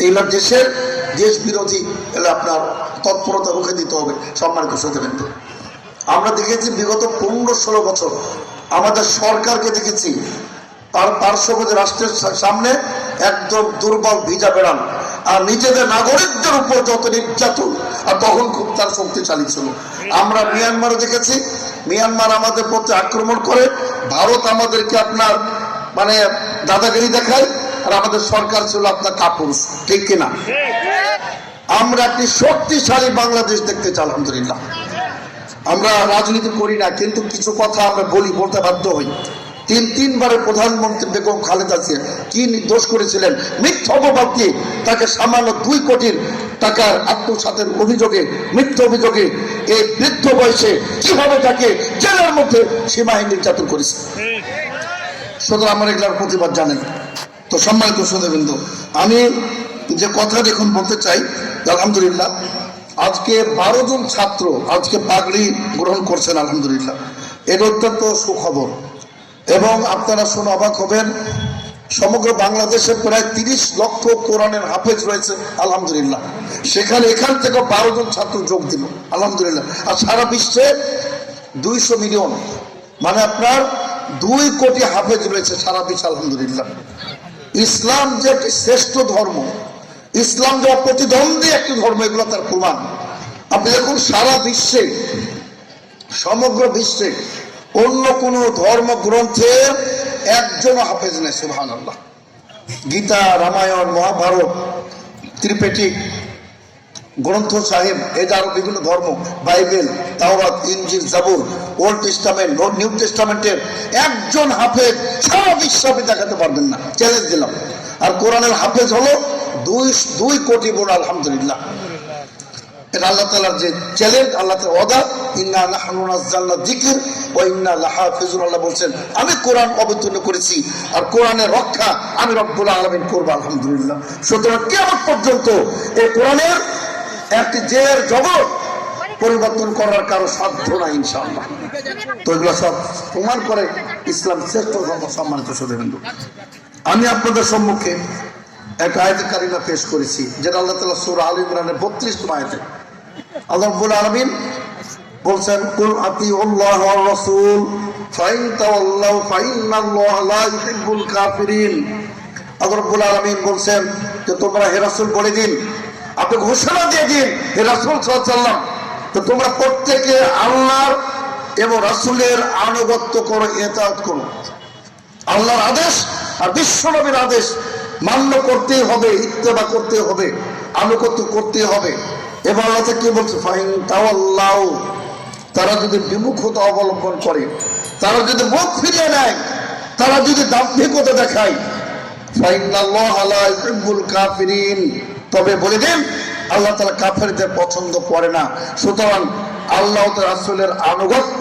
এইগুলো দেশের দেশ বিরোধী এলে আপনার তৎপরতা রুখে দিতে হবে। সম্মানিত শ্রোতাবৃন্দ, আমরা দেখেছি বিগত 15-16 বছর আমাদের সরকারকে দেখেছি তার পার্শ্ববর্তী রাষ্ট্রের সামনে একদম দুর্বল ভিজা বেড়ান, আর নিজেদের নাগরিকদের উপর যত নির্যাতন, আর তখন খুব তার শক্তিশালী ছিল। আমরা মিয়ানমারে দেখেছি, মিয়ানমার আমাদের প্রতি আক্রমণ করে, ভারত আমাদেরকে আপনার মানে দাদাগিরি দেখায়, আর আমাদের সরকার ছিল আপনার কাপুরুষ, ঠিক কিনা? আমরা একটি শক্তিশালী বাংলাদেশ দেখতে চাই। আলহামদুলিল্লাহ, আমরা রাজনীতি করি না, কিন্তু কিছু কথা আমরা বলতে বাধ্য হই। তিনবারের প্রধানমন্ত্রী বেগম খালেদা জিয়া কি দোষ করেছিলেন? মিথ্যা অপবাদ দিয়ে তাকে সামান্য 2 কোটি টাকার আত্মসাতের অভিযোগে, মিথ্যা অভিযোগে এই বৃদ্ধ বয়সে কিভাবে তাকে জেলের মধ্যে সীমাহীন নির্যাতন করেছে। সুতরাং আমার এগুলার প্রতিবাদ জানেন। তো সম্মানিত শ্রোতাবৃন্দ, আমি যে কথা এখন বলতে চাই, আলহামদুলিল্লাহ আজকে 12 জন ছাত্র আজকে পাগড়ি গ্রহণ করছেন। আলহামদুলিল্লাহ, এটা অত্যন্ত সুখবর। এবং আপনারা শুনে অবাক হবেন, সমগ্র বাংলাদেশে প্রায় 30 লক্ষ কোরআনের হাফেজ রয়েছে। আলহামদুলিল্লাহ, এখান থেকে 12 জন ছাত্র যোগ দিল। আলহামদুলিল্লাহ, আর সারা বিশ্বে 200 মিলিয়ন, মানে আপনার 2 কোটি হাফেজ রয়েছে সারা বিশ্বে। আলহামদুলিল্লাহ, ইসলাম যে একটি শ্রেষ্ঠ ধর্ম, ইসলাম যে প্রতিদ্বন্দ্বী একটি ধর্ম, এগুলো তার প্রমাণ। আপনি দেখুন সারা বিশ্বে, সমগ্র বিশ্বে অন্য কোন ধর্মগ্রন্থের একজন হাফেজ নেই। সুবহানাল্লাহ, গীতা, রামায়ণ, মহাভারত, ত্রিপিটক গ্রন্থ সাহেব, এই যে আরো বিভিন্ন ধর্ম, বাইবেল, তাওরাত, ইনজিল, জাবুর, ওল্ড টেস্টামেন্ট, নিউ টেস্টামেন্টের একজন হাফেজ সারা বিশ্বে আপনি দেখাতে পারবেন না, চ্যালেঞ্জ দিলাম। আর কোরআনের হাফেজ হলো 2 কোটি বোন। আলহামদুলিল্লাহ, এটা আল্লাহ তাআলার যে চ্যালেঞ্জ, আল্লাহ তাআলা ওয়াদা, ইন্না নাহনু নাযালনা যিকর ওয়া ইন্না লাহাফিজুন। আল্লাহ বলেন আমি কোরআন অবতীর্ণ করেছি, আর কোরআনের রক্ষা আমি রব্বুল আলামিন করব। আলহামদুলিল্লাহ, সুতরাং কিয়ামত পর্যন্ত এই কোরআনের একটি জের জগৎ পরিবর্তন করার কারো সাধ্য নাই ইনশাআল্লাহ। তো এগুলো সব প্রমাণ করে ইসলাম শ্রেষ্ঠ ধর্ম। সম্মানিত শ্রোতাবৃন্দ, আমি আপনাদের সম্মুখে একটা আয়াতে কারিমা পেশ করেছি, যেটা আল্লাহ তাআলা সূরা আল ইমরানের 32 আয়াতে আল্লাহ রাব্বুল আলামিন বলছেন, কুল আতিউল্লাহ ওয়ার রাসূল ফাইন তাওয়াল্লাউ ফাইন্নাল্লাহা লা ইউহিব্বুল কাফিরিন। আল্লাহ রাব্বুল আলামিন বলছেন যে তোমরা হে রাসূল বলে দিন, আপনি ঘোষণা দিয়ে দিন হে রাসূল সাল্লাল্লাহু আলাইহি ওয়াসাল্লাম, তো তোমরা প্রত্যেকে আল্লাহর এবং রাসূলের আনুগত্য করো, ইতাআত করো। আল্লাহর আদেশ আর বিশ্বনবীর আদেশ মান্য করতেই হবে, ইত্তেবা করতে হবে, আনুগত্য করতে হবে। এবং আল্লাহ কি বলছে, ফাইন তাওয়াল্লাউ, তারা যদি বিমুখতা অবলম্বন করে, তারা যদি মুখ ফিরিয়ে নেয়, তারা যদি দাম্ভিকতা দেখায়, ফাইন্নাল্লাহা লা ইউহিব্বুল কাফিরিন, তবে বলে দিন আল্লাহ তাআলা কাফেরদের পছন্দ করে না। সুতরাং আল্লাহ ও রাসূলের আনুগত্য